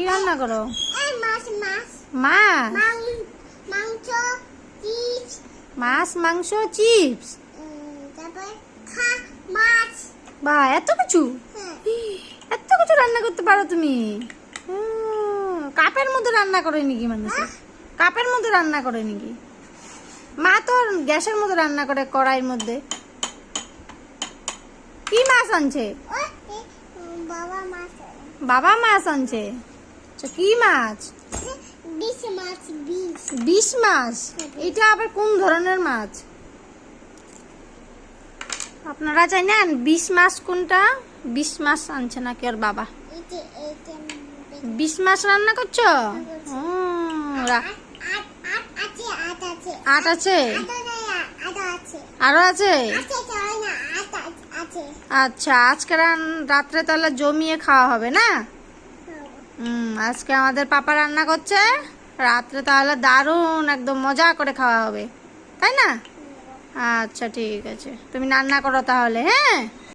কি রান্না করো? মাছ মাছ মাছ, মাংস চিপস মাছ মাংস চিপস। তারপর মাছ। বাহ, এত কিছু! হ্যাঁ। এত কিছু রান্না করতে পারো তুমি? কাপের মধ্যে রান্না করে নাকি মানুষ? কাপের মধ্যে রান্না করে নাকি? মা তো গ্যাসের মধ্যে রান্না করে, কড়াইয়ের মধ্যে। কি মাছ আনছে? বাবা মাছ বাবা মাছ আনছে। আচ্ছা, কি মাছ? বিশ মাছ বিশ। বিশ মাছ? এটা আবার কোন ধরনের মাছ? আপনারা জানেন বিশ মাছ কোনটা? বিশ মাছ আনছে নাকি ওর বাবা? বিশ মাছ রান্না করছো? আট আছে? আরো আছে? আচ্ছা, আজকে রাত্রে তাহলে জমিয়ে খাওয়া হবে না? আজকে আমাদের পাপা রান্না করছে, রাত্রে তাহলে দারুণ একদম মজা করে খাওয়া হবে, তাই না? আচ্ছা ঠিক আছে, তুমি রান্না করো তাহলে। হ্যাঁ।